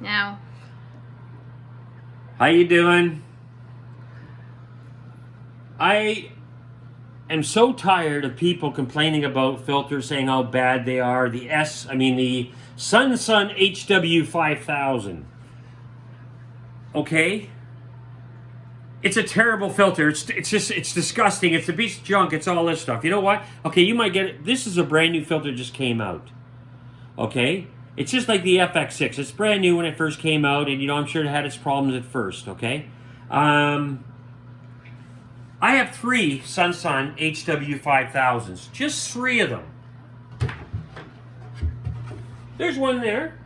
Now. How you doing? I am so tired of people complaining about filters, saying how bad they are. The SUNSUN HW-5000. Okay? It's a terrible filter. It's disgusting. It's a piece of junk. It's all this stuff. You know what? Okay, you might get it. This is a brand new filter, just came out. Okay? It's just like the FX6. It's brand new when it first came out, and I'm sure it had its problems at first, okay? I have 3 SUNSUN HW-5000s. Just 3 of them. There's one there.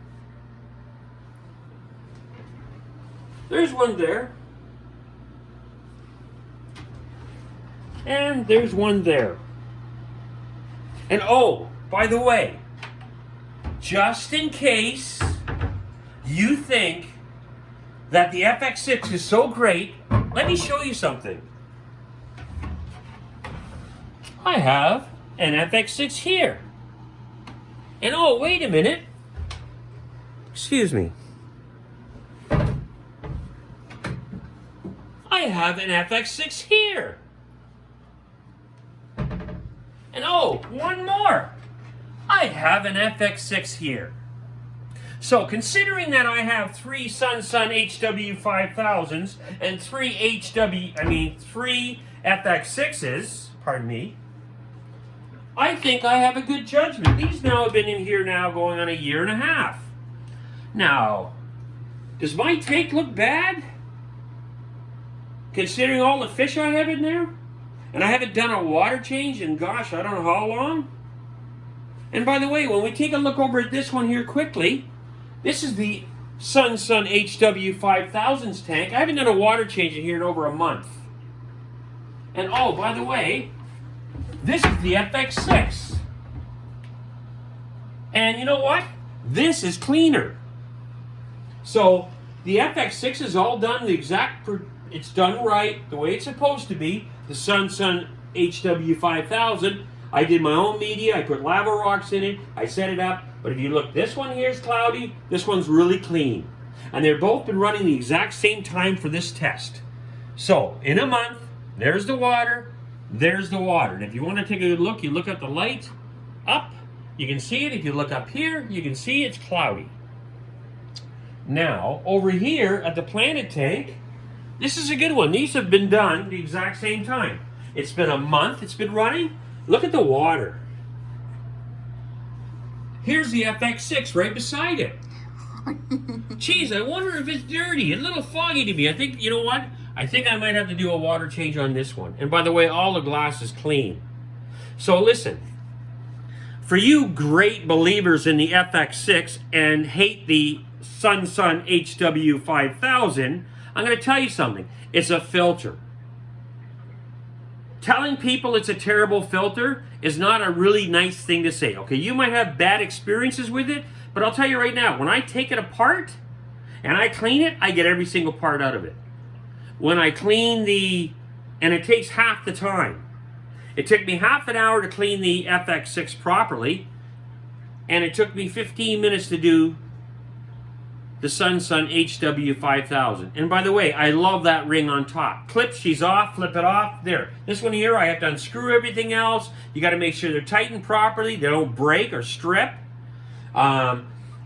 There's one there. And there's one there. And oh, by the way, just in case you think that the FX6 is so great, let me show you something. I have an FX6 here. And oh, wait a minute. Excuse me. I have an FX6 here. And oh, one more. I have an FX6 here. So considering that I have 3 SUNSUN HW-5000s and 3 3 FX6s, pardon me, I think I have a good judgment. These now have been in here now going on a year and a half. Now, does my tank look bad? Considering all the fish I have in there? And I haven't done a water change in, gosh, I don't know how long. And by the way, when we take a look over at this one here quickly, this is the SUNSUN HW-5000's tank. I haven't done a water change in here in over a month. And oh, by the way, this is the FX6. And you know what? This is cleaner. So the FX6 is all done the exact, it's done right, the way it's supposed to be. The SUNSUN HW-5000, I did my own media, I put lava rocks in it, I set it up, but if you look, this one here is cloudy, this one's really clean. And they've both been running the exact same time for this test. So, in a month, there's the water, there's the water. And if you want to take a good look, you look at the light, up, you can see it. If you look up here, you can see it's cloudy. Now, over here at the Planet tank, this is a good one. These have been done the exact same time. It's been a month, it's been running. Look at the water. Here's the FX6 right beside it. Geez, I wonder if it's dirty. It's a little foggy to me. I think, you know what? I think I might have to do a water change on this one. And by the way, all the glass is clean. So listen, for you great believers in the FX6 and hate the SUNSUN HW-5000, I'm going to tell you something. It's a filter. Telling people it's a terrible filter is not a really nice thing to say. Okay, you might have bad experiences with it, but I'll tell you right now, when I take it apart and I clean it, I get every single part out of it. When I clean and it takes half the time. It took me half an hour to clean the FX6 properly, and it took me 15 minutes to do the SUNSUN HW-5000. And by the way, I love that ring on top. Clip, she's off, flip it off. There. This one here, I have to unscrew everything else. You got to make sure they're tightened properly. They don't break or strip. I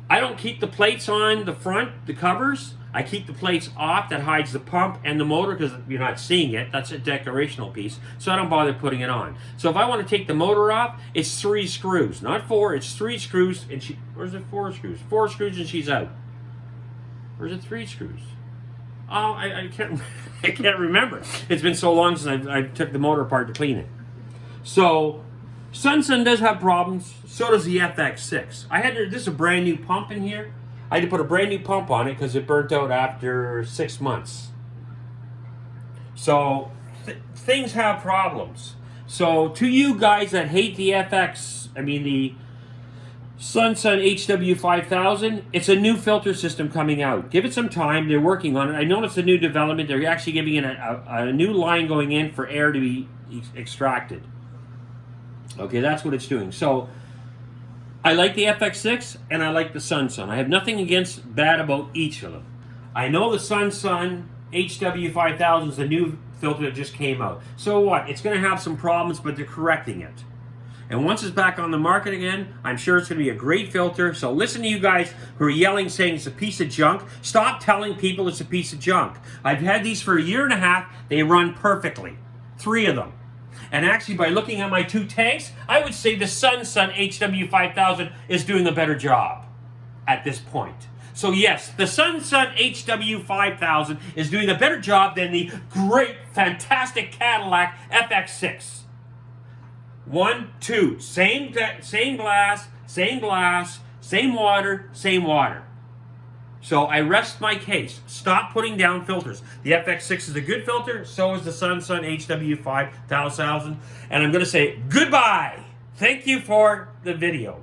don't keep the plates on the front, the covers. I keep the plates off. That hides the pump and the motor because you're not seeing it. That's a decorational piece. So I don't bother putting it on. So if I want to take the motor off, it's 3 screws. Not 4, it's 3 screws. And where's the 4 screws? 4 screws and she's out. Or is it 3 screws? Oh, I can't remember. It's been so long since I took the motor apart to clean it. So, SUNSUN does have problems. So does the FX6. This is a brand new pump in here. I had to put a brand new pump on it because it burnt out after 6 months. So, things have problems. So, to you guys that hate the the SUNSUN HW-5000, it's a new filter system coming out. Give it some time. They're working on it. I know it's a new development. They're actually giving it a new line going in for air to be extracted. Okay, that's what it's doing. So I like the FX6 and I like the SUNSUN. I have nothing against bad about each of them. I know the SUNSUN HW-5000 is the new filter that just came out. So what? It's going to have some problems, but they're correcting it. And once it's back on the market again, I'm sure it's going to be a great filter. So listen to you guys who are yelling saying it's a piece of junk. Stop telling people it's a piece of junk. I've had these for a year and a half. They run perfectly. 3 of them. And actually, by looking at my 2 tanks, I would say the SUNSUN HW-5000 is doing a better job at this point. So yes, the SUNSUN HW-5000 is doing a better job than the great, fantastic Cadillac FX6. 1, 2, same glass, same water, same water. So I rest my case. Stop putting down filters. The FX6 is a good filter, so is the SUNSUN HW-5000. And I'm going to say goodbye. Thank you for the video.